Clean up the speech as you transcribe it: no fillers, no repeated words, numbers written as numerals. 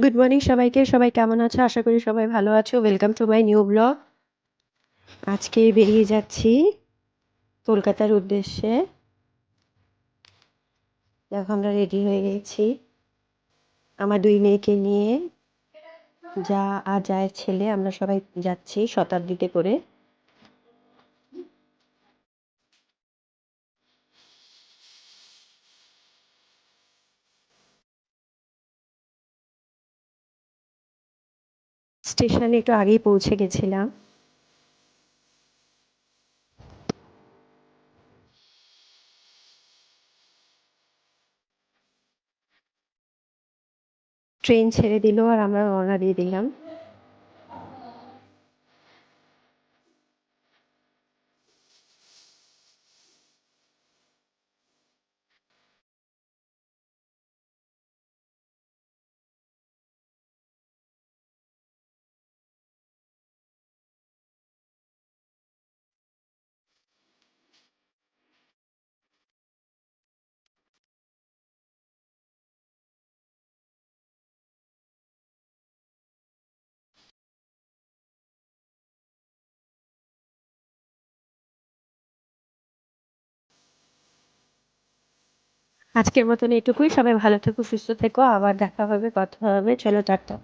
Good morning সবাইকে। সবাই কেমন আছো? আশা করি সবাই ভালো আছো। Welcome to my new blog. আজকে বেরিয়ে যাচ্ছি কলকাতার উদ্দেশ্যে। দেখো আমরা রেডি হয়ে গেছি আমার দুই মেয়েকে নিয়ে, যা আর জায়ের ছেলে, আমরা সবাই যাচ্ছি শতাব্দীতে করে। স্টেশনে একটু আগেই পৌঁছে গেছিলাম। ট্রেন ছেড়ে দিল আর আমরা রওনা দিয়ে দিলাম। আজকের মতন এটুকুই। সবাই ভালো থেকো, সুস্থ থেকো। আবার দেখা হবে, কথা হবে। চলো টাটা।